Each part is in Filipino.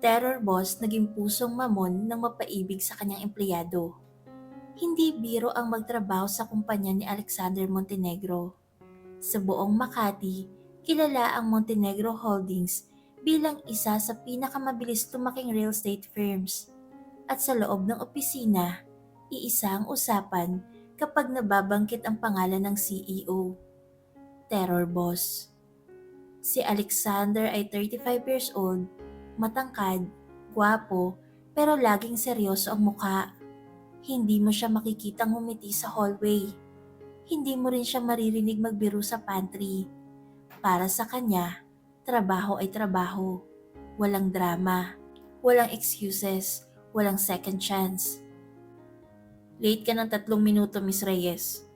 Terror Boss naging pusong mamon ng mapaibig sa kanyang empleyado. Hindi biro ang magtrabaho sa kumpanya ni Alexander Montenegro. Sa buong Makati, kilala ang Montenegro Holdings bilang isa sa pinakamabilis lumaking real estate firms. At sa loob ng opisina, iisa ang usapan kapag nababangkit ang pangalan ng CEO, Terror Boss. Si Alexander ay 35 years old, matangkad, gwapo, pero laging seryoso ang mukha. Hindi mo siya makikitang humiti sa hallway. Hindi mo rin siya maririnig magbiro sa pantry. Para sa kanya, trabaho ay trabaho. Walang drama, walang excuses, walang second chance. Late ka ng 3 minuto, Miss Reyes.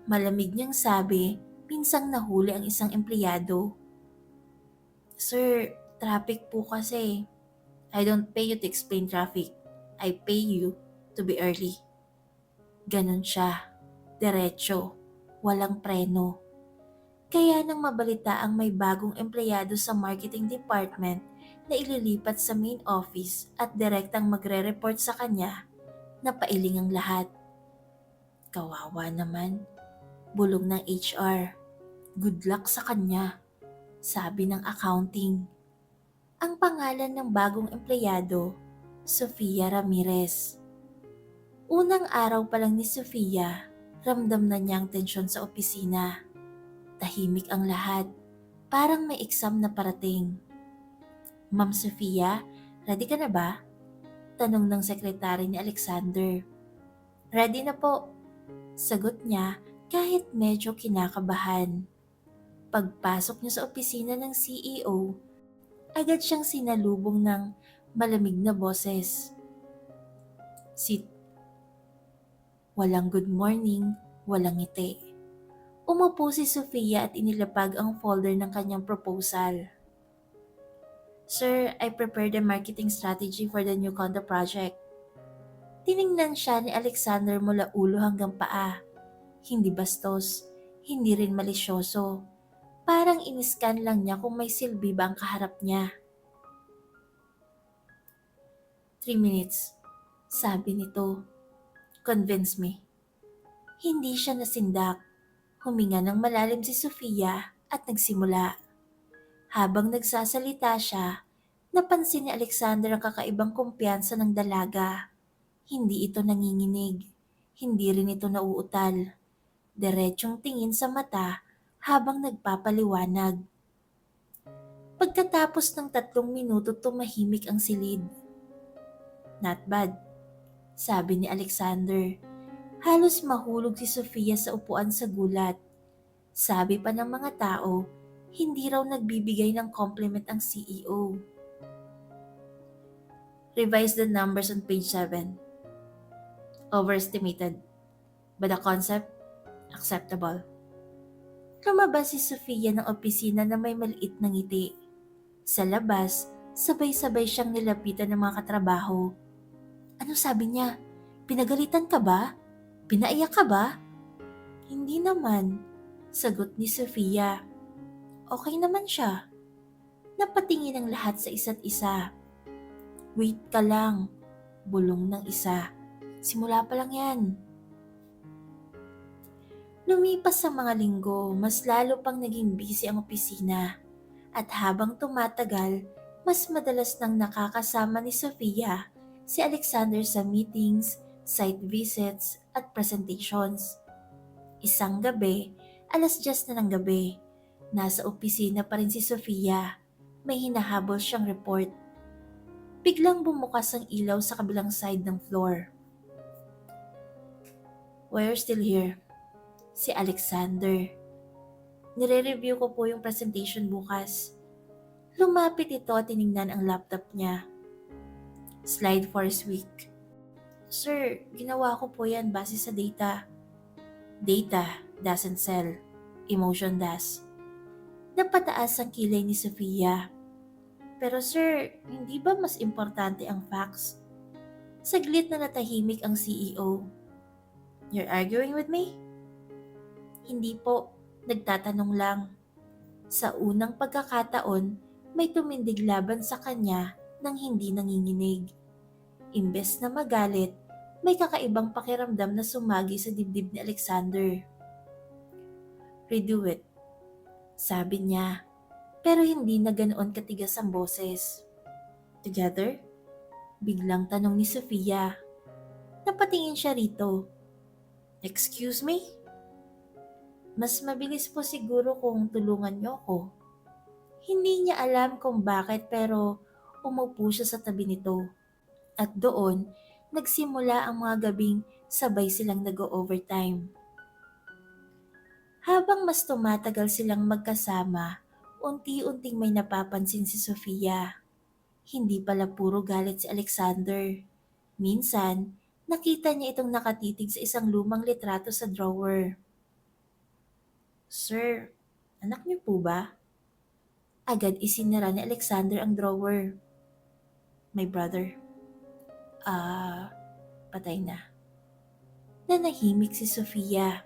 Malamig niyang sabi, pinsang nahuli ang isang empleyado. Sir, traffic po kasi. I don't pay you to explain traffic. I pay you to be early. Ganon siya. Diretso. Walang preno. Kaya nang mabalita ang may bagong empleyado sa marketing department na ililipat sa main office at direktang magre-report sa kanya, napailing ang lahat. Kawawa naman. Bulong ng HR. Good luck sa kanya, sabi ng accounting. Ang pangalan ng bagong empleyado, Sofia Ramirez. Unang araw pa lang ni Sofia, ramdam na niya ang tensyon sa opisina. Tahimik ang lahat, parang may exam na parating. Ma'am Sofia, ready ka na ba? Tanong ng sekretary ni Alexander. Ready na po, sagot niya kahit medyo kinakabahan. Pagpasok niya sa opisina ng CEO, agad siyang sinalubong ng malamig na boses. Sit. Walang good morning, walang ngiti. Umupo si Sofia at inilapag ang folder ng kanyang proposal. Sir, I prepared a marketing strategy for the new condo project. Tiningnan siya ni Alexander mula ulo hanggang paa. Hindi bastos, hindi rin malisyoso. Parang iniskan lang niya kung may silbi ba ang kaharap niya. 3 minutes, sabi nito. Convince me. Hindi siya nasindak. Huminga ng malalim si Sofia at nagsimula. Habang nagsasalita siya, napansin ni Alexander ang kakaibang kumpiyansa ng dalaga. Hindi ito nanginginig. Hindi rin ito nauutal. Diretsong tingin sa mata habang nagpapaliwanag. Pagkatapos ng 3 minuto tumahimik ang silid. Not bad, sabi ni Alexander. Halos mahulog si Sofia sa upuan sa gulat. Sabi pa ng mga tao, hindi raw nagbibigay ng compliment ang CEO. Revise the numbers on page 7. Overestimated, but the concept, acceptable. Lumabas si Sofia ng opisina na may maliit na ngiti. Sa labas, sabay-sabay siyang nilapitan ng mga katrabaho. Ano sabi niya? Pinagalitan ka ba? Pinaiyak ka ba? Hindi naman, sagot ni Sofia. Okay naman siya. Napatingin ang lahat sa isa't isa. Wait ka lang, bulong ng isa. Simula pa lang yan. Lumipas sa mga linggo, mas lalo pang naging busy ang opisina. At habang tumatagal, mas madalas nang nakakasama ni Sofia si Alexander sa meetings, site visits at presentations. Isang gabi, 10:00 na ng gabi, nasa opisina pa rin si Sofia. May hinahabol siyang report. Biglang bumukas ang ilaw sa kabilang side ng floor. We're still here. Si Alexander. Nire-review ko po yung presentation bukas. Lumapit ito at tinignan ang laptop niya. Slide for this week. Sir, ginawa ko po yan base sa data. Data doesn't sell. Emotion does. Napataas ang kilay ni Sofia. Pero sir, hindi ba mas importante ang facts? Saglit na natahimik ang CEO. You're arguing with me? Hindi po, nagtatanong lang. Sa unang pagkakataon, may tumindig laban sa kanya ng hindi nanginginig. Imbes na magalit, may kakaibang pakiramdam na sumagi sa dibdib ni Alexander. "Redo it," sabi niya, pero hindi na ganoon katigas ang boses. "Together?" Biglang tanong ni Sofia. Napatingin siya rito. "Excuse me?" "Mas mabilis po siguro kung tulungan niyo ako." Hindi niya alam kung bakit pero umupo siya sa tabi nito. At doon, nagsimula ang mga gabing sabay silang nag-overtime. Habang mas tumatagal silang magkasama, unti-unting may napapansin si Sofia. Hindi pala puro galit si Alexander. Minsan, nakita niya itong nakatitig sa isang lumang litrato sa drawer. "Sir, anak niyo po ba?" Agad isinara ni Alexander ang drawer. "My brother." "Ah, patay na." Nanahimik si Sofia.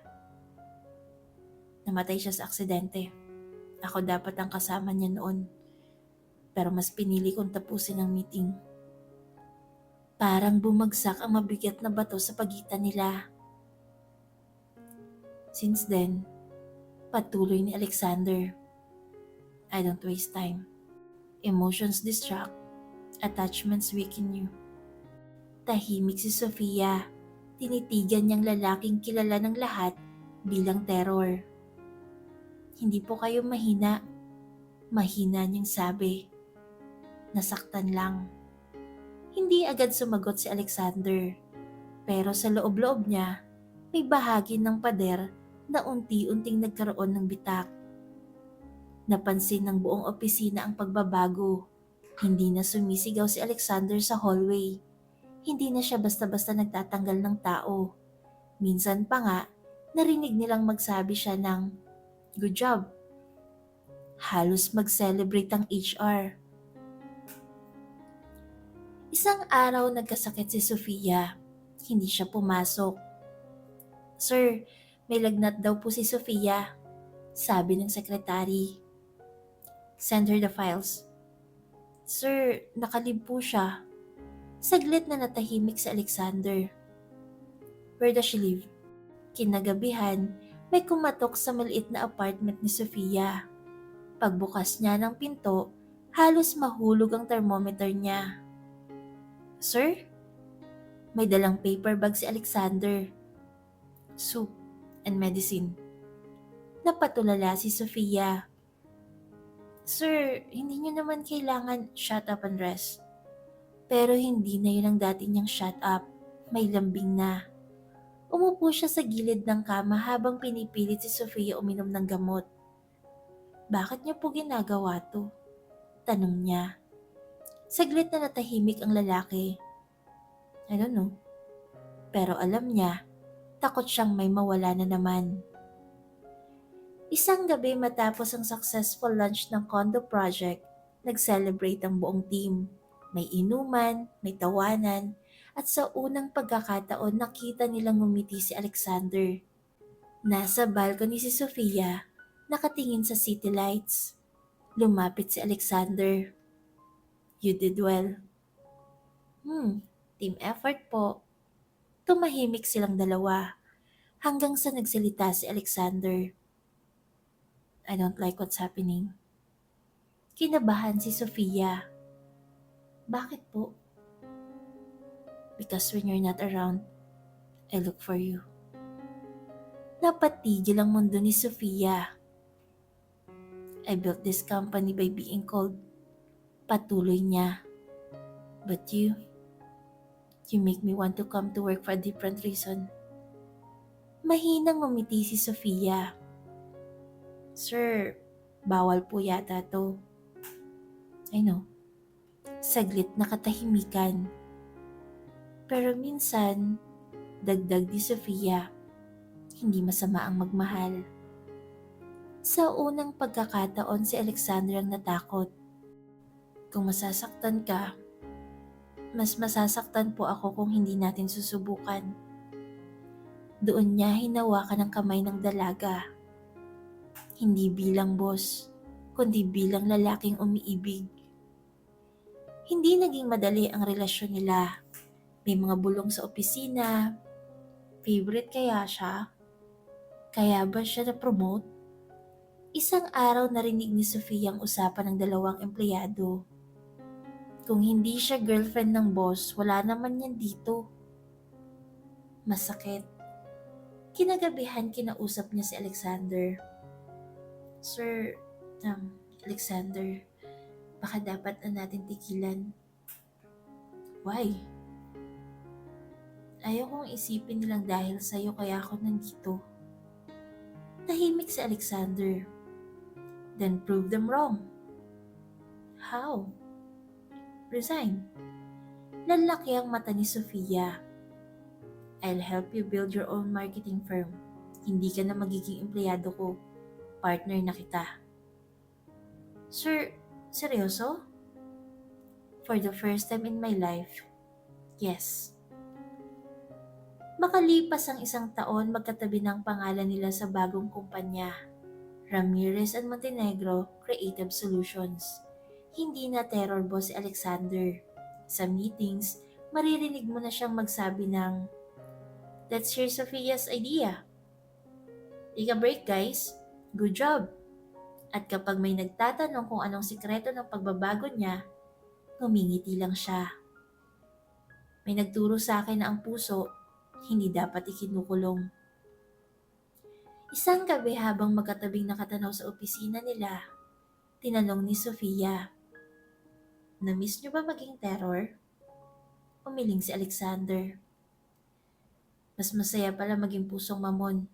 "Namatay siya sa aksidente. Ako dapat ang kasama niya noon. Pero mas pinili kong tapusin ang meeting." Parang bumagsak ang mabigat na bato sa pagitan nila. "Since then," patuloy ni Alexander, "I don't waste time. Emotions distract, attachments weaken you." Tahimik si Sofia. Tinitigan niyang lalaking kilala ng lahat bilang terror. "Hindi po kayo mahina." Mahina niyang sabi. "Nasaktan lang." Hindi agad sumagot si Alexander. Pero sa loob-loob niya, may bahagi ng pader na unti-unting nagkaroon ng bitak. Napansin ng buong opisina ang pagbabago. Hindi na sumisigaw si Alexander sa hallway. Hindi na siya basta-basta nagtatanggal ng tao. Minsan pa nga, narinig nilang magsabi siya ng, "Good job." Halos mag-celebrate ang HR. Isang araw nagkasakit si Sofia. Hindi siya pumasok. "Sir, may lagnat daw po si Sofia," sabi ng sekretary. "Send her the files." "Sir, nakalib po siya." Saglit na natahimik si Alexander. "Where does she live?" Kinagabihan, may kumatok sa maliit na apartment ni Sofia. Pagbukas niya ng pinto, halos mahulog ang thermometer niya. "Sir?" May dalang paper bag si Alexander. "Soup and medicine." Napatulala si Sofia. "Sir, hindi niyo naman kailangan shut up and rest." Pero hindi na yun ang dati niyang shut up. May lambing na. Umupo siya sa gilid ng kama habang pinipilit si Sofia uminom ng gamot. "Bakit niyo po ginagawa to?" tanong niya. Saglit na natahimik ang lalaki. "I don't know." Pero alam niya, takot siyang may mawala na naman. Isang gabi matapos ang successful launch ng condo project, nag-celebrate ang buong team. May inuman, may tawanan, at sa unang pagkakataon nakita nilang ngumiti si Alexander. Nasa balcony si Sofia, nakatingin sa city lights. Lumapit si Alexander. "You did well." Team effort po." Tumahimik silang dalawa hanggang sa nagsalita si Alexander. "I don't like what's happening." Kinabahan si Sofia. "Bakit po?" "Because when you're not around, I look for you." Napatigil ang mundo ni Sofia. "I built this company by being cold." Patuloy niya. "But you make me want to come to work for a different reason." Mahinang ngumiti si Sofia. "Sir, bawal po yata to." "I know." Saglit na katahimikan. Pero minsan, dagdag ni Sofia, hindi masama ang magmahal. Sa unang pagkakataon si Alexander ang natakot. "Kung masasaktan ka, mas masasaktan po ako kung hindi natin susubukan." Doon niya hinawakan ang kamay ng dalaga. Hindi bilang boss, kundi bilang lalaking umiibig. Hindi naging madali ang relasyon nila. May mga bulong sa opisina. Favorite kaya siya? Kaya ba siya na-promote? Isang araw narinig ni Sofia ang usapan ng dalawang empleyado. Kung hindi siya girlfriend ng boss, wala naman yan dito. Masakit. Kinagabihan kinausap niya si Alexander. Sir, Alexander, baka dapat na natin tigilan. Why? Ayaw kong isipin nilang dahil sa'yo kaya ako nandito. Tahimik si Alexander. Then prove them wrong. How? Resign. Lalaki ang mata ni Sofia. I'll help you build your own marketing firm. Hindi ka na magiging empleyado ko. Partner na kita. Sir, seryoso? For the first time in my life, yes. Makalipas ang isang taon, magkatabi ng pangalan nila sa bagong kumpanya, Ramirez and Montenegro Creative Solutions. Hindi na terror boss si Alexander. Sa meetings, maririnig mo na siyang magsabi ng, "Let's hear Sophia's idea. Take a break guys. Good job." At kapag may nagtatanong kung anong sikreto ng pagbabago niya, ngumingiti lang siya. May nagturo sa akin na ang puso hindi dapat ikinukulong. Isang gabi habang magkatabing nakatanaw sa opisina nila, tinanong ni Sofia, "Na-miss niyo ba maging terror?" Umiling si Alexander. Mas masaya pala maging pusong mamon,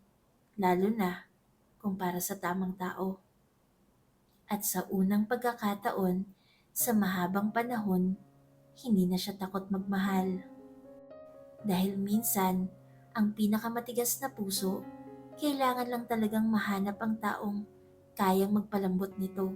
lalo na kung para sa tamang tao. At sa unang pagkakataon, sa mahabang panahon, hindi na siya takot magmahal. Dahil minsan, ang pinakamatigas na puso, kailangan lang talagang mahanap ang taong kayang magpalambot nito.